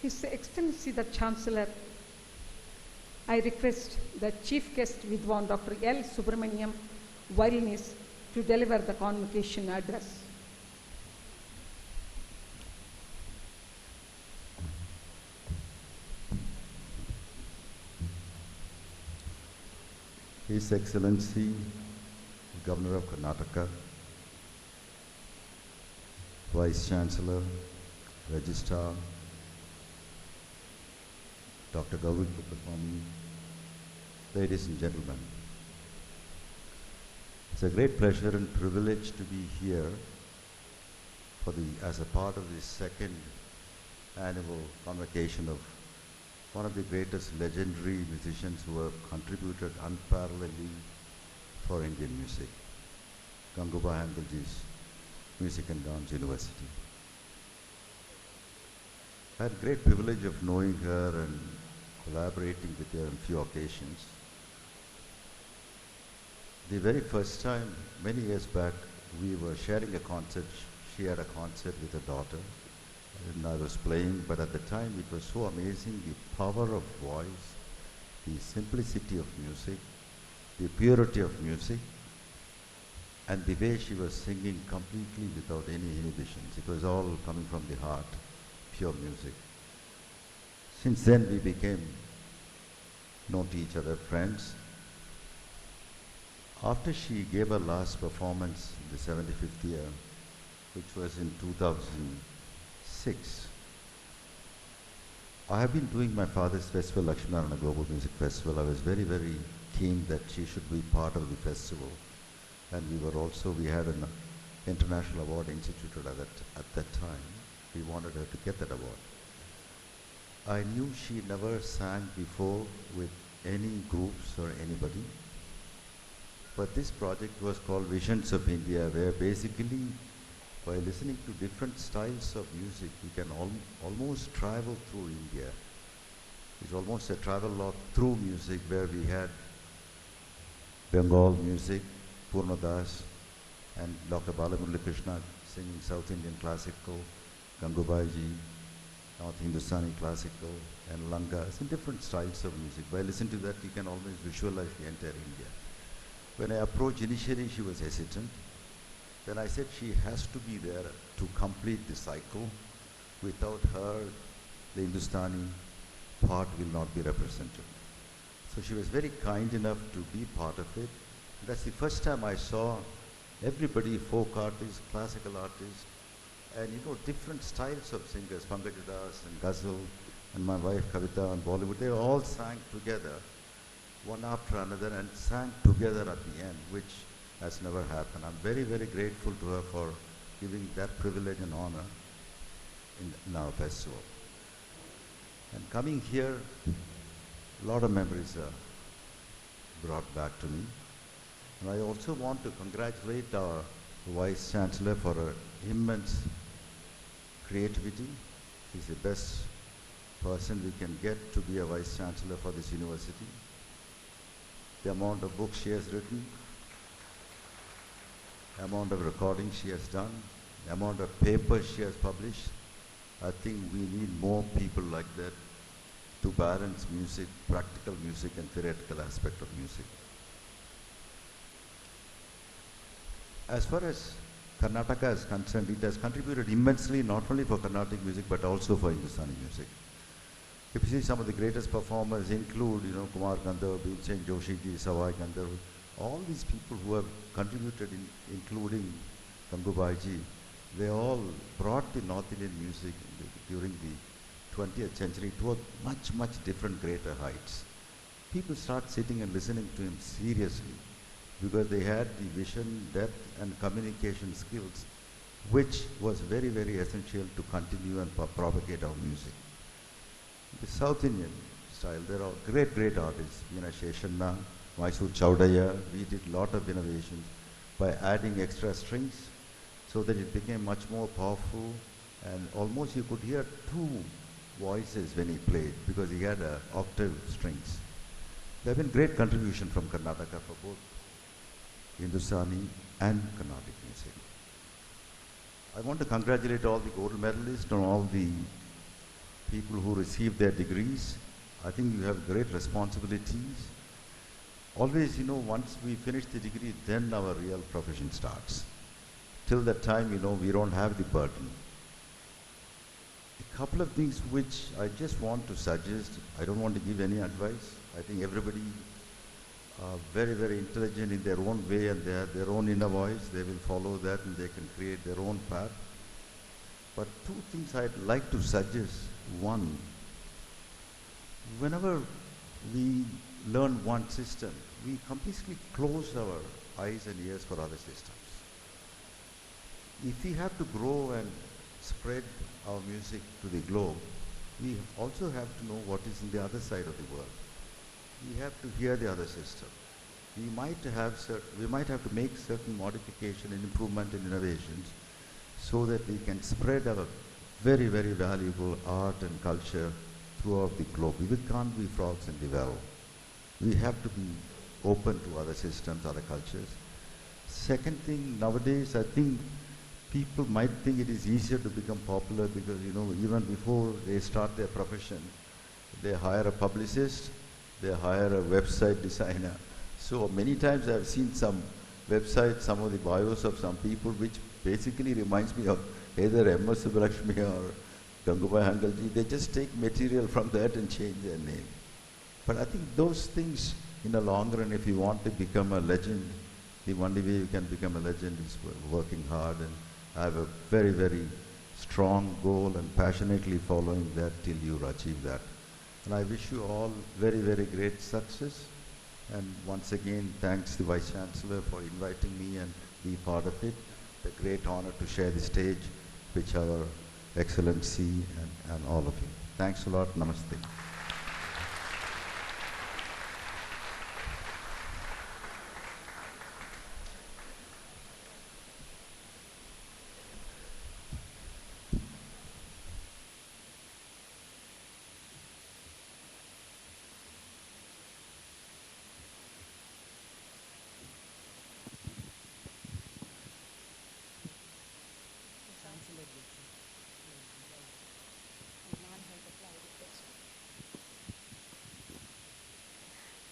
His Excellency the Chancellor, I request the Chief Guest Vidwan Dr. L. Subramaniam, violinist, to deliver the convocation address. His Excellency, Governor of Karnataka, Vice Chancellor, Registrar, Dr. Gauri Kuppaswamy, ladies and gentlemen. It's a great pleasure and privilege to be here as a part of the second annual convocation of one of the greatest legendary musicians who have contributed unparalleledly for Indian music, Gangubai Handelji's Music and Dance University. I had great privilege of knowing her and collaborating with her on a few occasions. The very first time, many years back, we were sharing a concert. She had a concert with her daughter, and I was playing, but at the time it was so amazing, the power of voice, the simplicity of music, the purity of music, and the way she was singing completely without any inhibitions. It was all coming from the heart, pure music. Since then we became known to each other, friends. After she gave her last performance in the 75th year, which was in 2006, I have been doing my father's festival, Lakshminarayana Global Music Festival. I was very, very keen that she should be part of the festival. And we had an international award instituted at that time. We wanted her to get that award. I knew she never sang before with any groups or anybody. But this project was called Visions of India, where basically by listening to different styles of music, you can almost travel through India. It's almost a travel log through music, where we had Bengal music, Purna Das and Dr. Balamurali Krishna singing South Indian classical, Gangubaiji, North Hindustani classical, and Langas, and different styles of music. By listening to that, you can almost visualize the entire India. When I approached initially, she was hesitant. Then I said she has to be there to complete the cycle. Without her, the Hindustani part will not be represented. So she was very kind enough to be part of it. That's the first time I saw everybody, folk artists, classical artists, and different styles of singers, Pankaj Das and Ghazal, and my wife Kavita and Bollywood, they all sang together, one after another, and sang together at the end, which has never happened. I'm very, very grateful to her for giving that privilege and honor in our festival. And coming here, a lot of memories are brought back to me. And I also want to congratulate our Vice Chancellor for her immense creativity. She's the best person we can get to be a Vice Chancellor for this university. The amount of books she has written, the amount of recordings she has done, the amount of papers she has published, I think we need more people like that to balance music, practical music and theoretical aspect of music. As far as Karnataka is concerned, it has contributed immensely, not only for Carnatic music, but also for Hindustani music. If you see some of the greatest performers include, Kumar Gandharv, Bhimsen Joshi ji, Savai Gandharv, all these people who have contributed, including Gangubai ji, they all brought the North Indian music during the 20th century to a much, much different, greater heights. People start sitting and listening to him seriously because they had the vision, depth, and communication skills, which was very, very essential to continue and propagate our music. The South Indian style, there are great, great artists, Veena Sheshanna, Mysore Chaudhaya. We did a lot of innovations by adding extra strings so that it became much more powerful, and almost you could hear two voices when he played because he had octave strings. There have been great contribution from Karnataka for both Hindustani and Carnatic music. I want to congratulate all the gold medalists and all the people who receive their degrees. I think you have great responsibilities. Always, once we finish the degree, then our real profession starts. Till that time, we don't have the burden. A couple of things which I just want to suggest. I don't want to give any advice. I think everybody are very, very intelligent in their own way, and they have their own inner voice. They will follow that and they can create their own path. But two things I'd like to suggest. One, whenever we learn one system, we completely close our eyes and ears for other systems. If we have to grow and spread our music to the globe, we also have to know what is in the other side of the world. We have to hear the other system. We might have to make certain modification and improvement and innovations so that we can spread our very, very valuable art and culture throughout the globe. We can't be frogs in the well. We have to be open to other systems, other cultures. Second thing, nowadays I think people might think it is easier to become popular because, even before they start their profession, they hire a publicist, they hire a website designer. So many times I've seen some websites, some of the bios of some people, which basically reminds me of either M.S. Subbulakshmi or Gangubai Hangalji. They just take material from that and change their name. But I think those things, in the long run, if you want to become a legend, the only way you can become a legend is working hard and have a very, very strong goal and passionately following that till you achieve that. And I wish you all very, very great success. And once again, thanks to the Vice Chancellor for inviting me and be part of it. It's a great honor to share the stage with our Excellency and all of you. Thanks a lot. Namaste.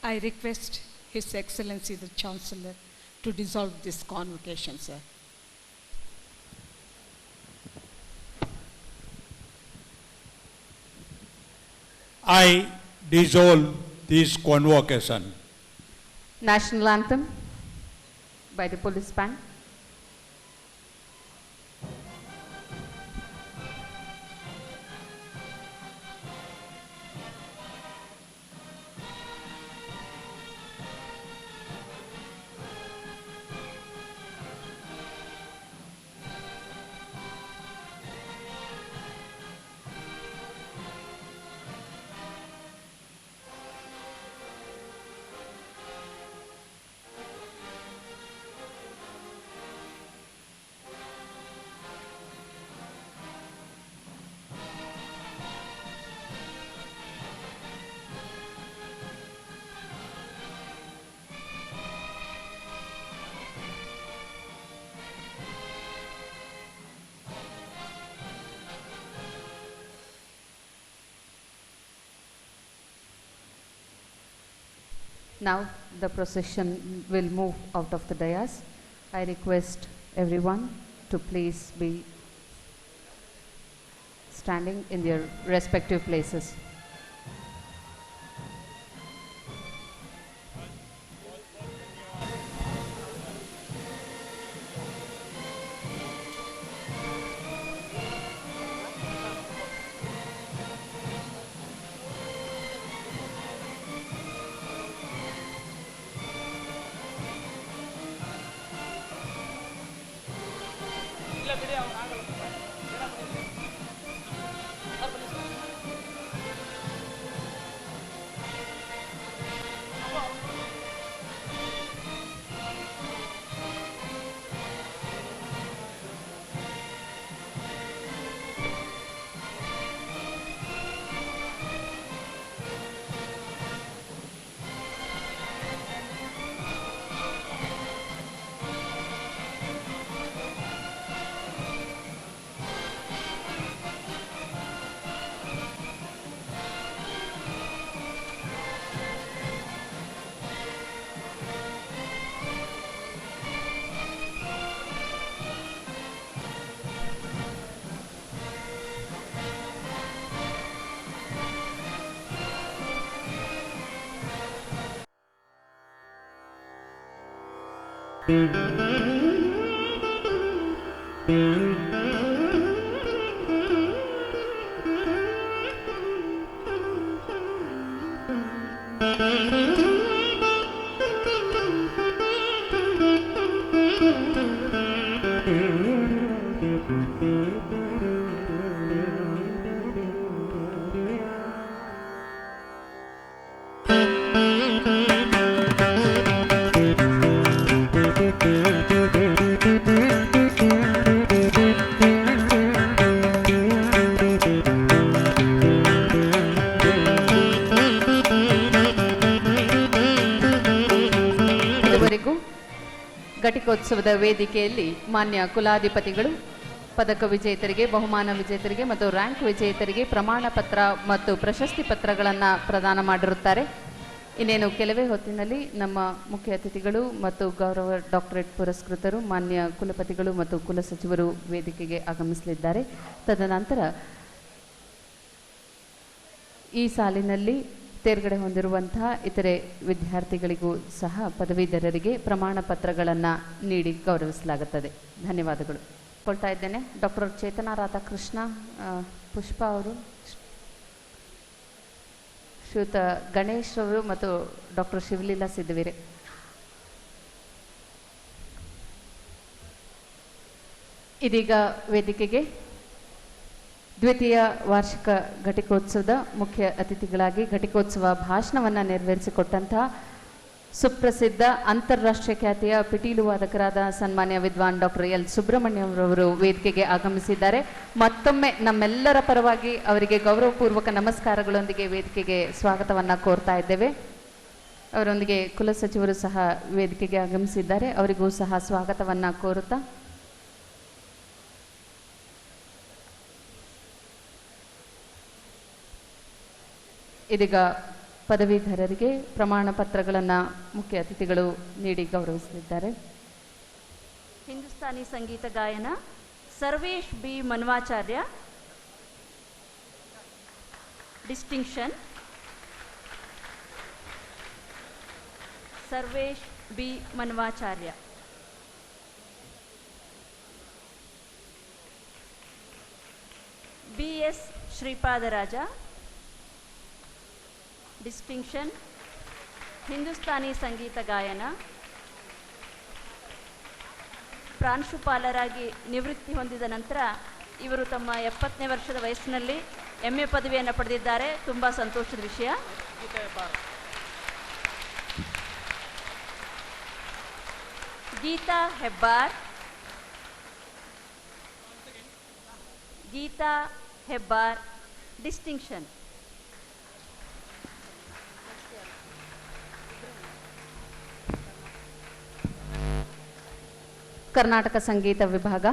I request His Excellency the Chancellor to dissolve this convocation, sir. I dissolve this convocation. National Anthem by the Police Band. Now the procession will move out of the dais. I request everyone to please be standing in their respective places. ಇದುವರೆಗೂ ಘಟಿಕೋತ್ಸವದ ವೇದಿಕೆಯಲ್ಲಿ ಮಾನ್ಯ ಕುಲಾಧಿಪತಿಗಳು ಪದಕ ವಿಜೇತರಿಗೆ, ಬಹುಮಾನ ವಿಜೇತರಿಗೆ ಮತ್ತು rank ವಿಜೇತರಿಗೆ ಪ್ರಮಾಣ ಪತ್ರ ಮತ್ತು ಪ್ರಶಸ್ತಿ ಪತ್ರಗಳನ್ನು ಪ್ರದಾನ ಮಾಡಿರುತ್ತಾರೆ. ಇನ್ನೇನು ಕೆಲವೇ ಹೊತ್ತಿನಲ್ಲಿ ನಮ್ಮ ಮುಖ್ಯ ಅತಿಥಿಗಳು ಮತ್ತು ಗೌರವ ಡಾಕ್ಟರೇಟ್ ಪುರಸ್ಕೃತರು ಮಾನ್ಯ ಕುಲಪತಿಗಳು ಮತ್ತು ಕುಲಸಚಿವರು ವೇದಿಕೆಗೆ ಆಗಮಿಸಲಿದ್ದಾರೆ. ತದನಂತರ ಈ ಸಾಲಿನಲ್ಲಿ ತೇರ್ಗಡೆ ಹೊಂದಿರುವಂತಹ ಇತರೆ ವಿದ್ಯಾರ್ಥಿಗಳಿಗೂ ಸಹ ಪದವೀಧರರಿಗೆ ಪ್ರಮಾಣ ಪತ್ರಗಳನ್ನು ನೀಡಿ ಗೌರವಿಸಲಾಗುತ್ತದೆ. ಧನ್ಯವಾದಗಳು. ಕೊಳ್ತಾ ಇದ್ದೇನೆ. ಡಾಕ್ಟರ್ ಚೇತನ ರಾಧಾಕೃಷ್ಣ, ಪುಷ್ಪ ಅವರು, ಶ್ರೀಯುತ ಗಣೇಶ್ ಅವರು ಮತ್ತು ಡಾಕ್ಟರ್ ಶಿವಲೀಲಾ ಸಿದ್ದವೀರೆ. ಇದೀಗ ವೇದಿಕೆಗೆ ದ್ವಿತೀಯ ವಾರ್ಷಿಕ ಘಟಿಕೋತ್ಸವದ ಮುಖ್ಯ ಅತಿಥಿಗಳಾಗಿ ಘಟಿಕೋತ್ಸವ ಭಾಷಣವನ್ನು ನೆರವೇರಿಸಿಕೊಟ್ಟಂತಹ ಸುಪ್ರಸಿದ್ಧ ಅಂತಾರಾಷ್ಟ್ರೀಯ ಖ್ಯಾತಿಯ ಪಿಟೀಲು ವಾದಕರಾದ ಸನ್ಮಾನ್ಯ ವಿದ್ವಾನ್ ಡಾಕ್ಟರ್ ಎಲ್ ಸುಬ್ರಹ್ಮಣ್ಯರವರು ವೇದಿಕೆಗೆ ಆಗಮಿಸಿದ್ದಾರೆ. ಮತ್ತೊಮ್ಮೆ ನಮ್ಮೆಲ್ಲರ ಪರವಾಗಿ ಅವರಿಗೆ ಗೌರವಪೂರ್ವಕ ನಮಸ್ಕಾರಗಳೊಂದಿಗೆ ವೇದಿಕೆಗೆ ಸ್ವಾಗತವನ್ನು ಕೋರ್ತಾ ಇದ್ದೇವೆ. ಅವರೊಂದಿಗೆ ಕುಲಸಚಿವರು ಸಹ ವೇದಿಕೆಗೆ ಆಗಮಿಸಿದ್ದಾರೆ. ಅವರಿಗೂ ಸಹ ಸ್ವಾಗತವನ್ನು ಕೋರುತ್ತಾ ಇದೀಗ ಪದವೀಧರರಿಗೆ ಪ್ರಮಾಣ ಪತ್ರಗಳನ್ನು ಮುಖ್ಯ ಅತಿಥಿಗಳು ನೀಡಿ ಗೌರವಿಸಲಿದ್ದಾರೆ. ಹಿಂದೂಸ್ತಾನಿ ಸಂಗೀತ ಗಾಯನ Sarvesh B Manvacharya, distinction. Sarvesh B Manvacharya. B S Shripadaraja, distinction, Hindustani ಸಂಗೀತ ಗಾಯನ. ಪ್ರಾಂಶುಪಾಲರಾಗಿ ನಿವೃತ್ತಿ ಹೊಂದಿದ ನಂತರ ಇವರು ತಮ್ಮ 70ನೇ ವರ್ಷದ ವಯಸ್ಸಿನಲ್ಲಿ MA ಪದವಿಯನ್ನು ಪಡೆದಿದ್ದಾರೆ. ತುಂಬ ಸಂತೋಷದ ವಿಷಯ. ಗೀತಾ ಹೆಬ್ಬಾರ್, ಗೀತಾ ಹೆಬ್ಬಾರ್, ಡಿಸ್ಟಿಂಕ್ಷನ್. ಕರ್ನಾಟಕ ಸಂಗೀತ ವಿಭಾಗ.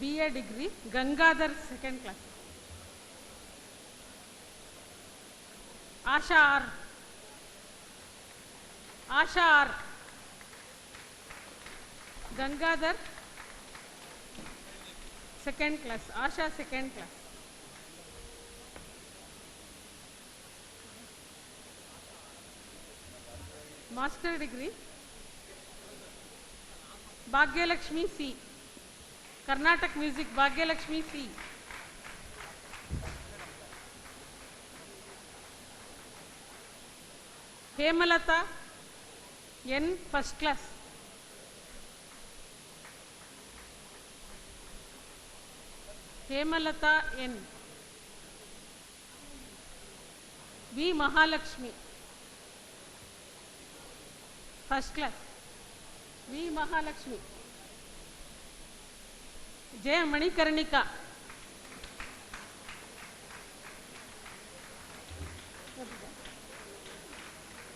BA degree, Gangadhar, 2nd class. Asha R. Asha R. Gangadhar, 2nd class. Asha, 2nd class. Master degree, Bhagyalakshmi C. Karnataka music, Bhagyalakshmi C. Hemalata N, 1st class. Hemalata N. V. Mahalakshmi, 1st class. V. Mahalakshmi. J. Manikarnika,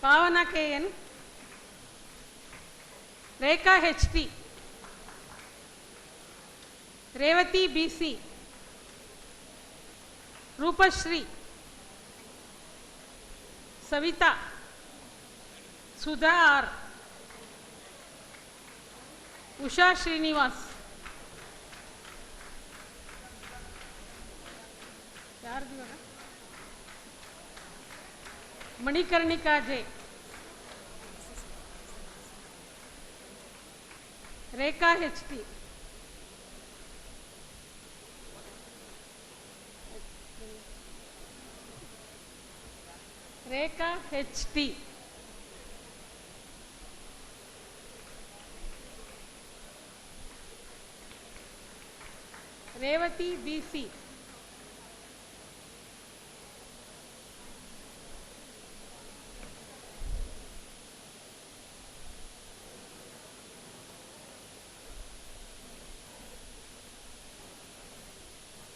Pavana KN, Rekha HT, Revati BC, Rupashri, Savita, Sudha R, Usha Srinivas, ಯಾರ್ದು ಇವಾಗ? Manikarnika J, Rekha H T, Rekha H T, Revati B C,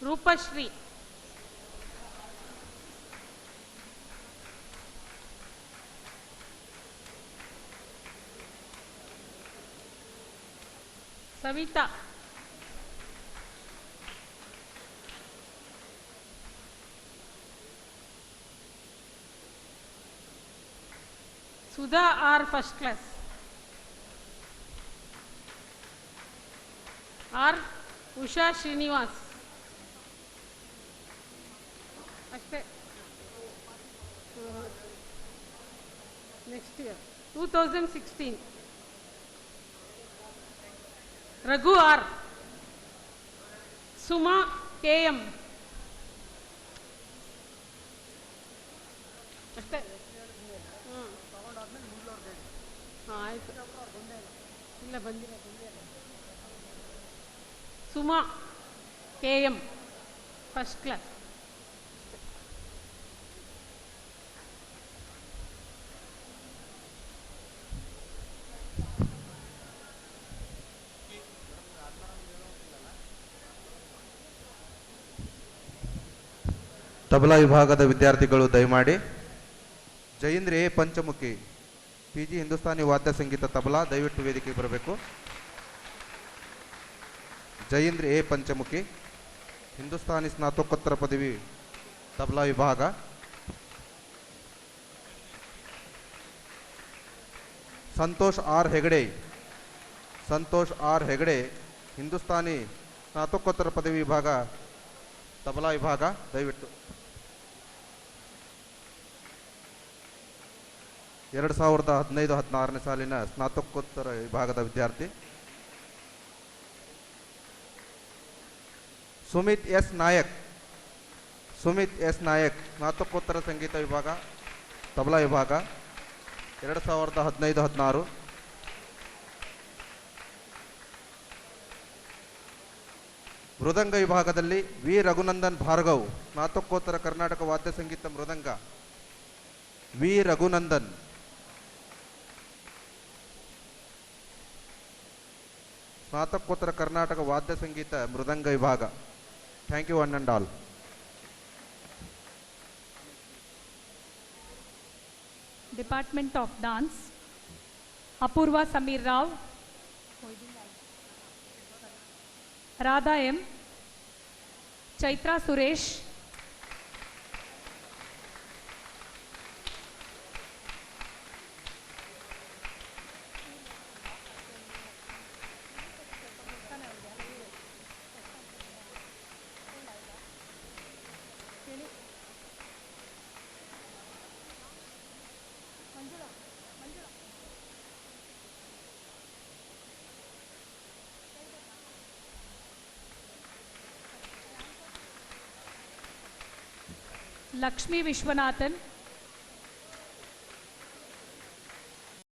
Rupashri, Savita, Sudha R first class, R Usha Srinivas, ಅಷ್ಟೇ. Next year 2016 Raghu R, Suma K M, ಅಷ್ಟೇ. ಹಾಂ ಆಯಿತು, ಇಲ್ಲ ಬಂದಿಲ್ಲ. Suma K M first class. Tabla ವಿಭಾಗದ ವಿದ್ಯಾರ್ಥಿಗಳು ದಯಮಾಡಿ. Jayendra A Panchamukhi, P G Hindustani ವಾದ್ಯ ಸಂಗೀತ ತಬಲಾ, ದಯವಿಟ್ಟು ವೇದಿಕೆಗೆ ಬರಬೇಕು. ಜಯೇಂದ್ರ ಎ ಪಂಚಮುಖಿ, ಹಿಂದೂಸ್ತಾನಿ ಸ್ನಾತಕೋತ್ತರ ಪದವಿ ತಬಲಾ ವಿಭಾಗ. ಸಂತೋಷ್ ಆರ್ ಹೆಗಡೆ, ಸಂತೋಷ್ ಆರ್ ಹೆಗಡೆ, ಹಿಂದೂಸ್ತಾನಿ ಸ್ನಾತಕೋತ್ತರ ಪದವಿ ವಿಭಾಗ ತಬಲಾ ವಿಭಾಗ, ದಯವಿಟ್ಟು. 2015-16ನೇ ಸಾಲಿನ ಸ್ನಾತಕೋತ್ತರ ವಿಭಾಗದ ವಿದ್ಯಾರ್ಥಿ. ಸುಮಿತ್ ಎಸ್ ನಾಯಕ್, ಸುಮಿತ್ ಎಸ್ ನಾಯಕ್, ಸ್ನಾತಕೋತ್ತರ ಸಂಗೀತ ವಿಭಾಗ ತಬಲಾ ವಿಭಾಗ 2015-16. ಮೃದಂಗ ವಿಭಾಗದಲ್ಲಿ ವಿ ರಘುನಂದನ್ ಭಾರ್ಗವ್, ಸ್ನಾತಕೋತ್ತರ ಕರ್ನಾಟಕ ವಾದ್ಯ ಸಂಗೀತ ಮೃದಂಗ, ವಿ ರಘುನಂದನ್. ಸ್ನಾತಕೋತ್ತರ ಕರ್ನಾಟಕ ವಾದ್ಯ ಸಂಗೀತ ಮೃದಂಗ ವಿಭಾಗ. Thank you one and all. Department of Dance, Apurva Samir Rao, Radha M, Chaitra Suresh, Lakshmi Vishwanathan,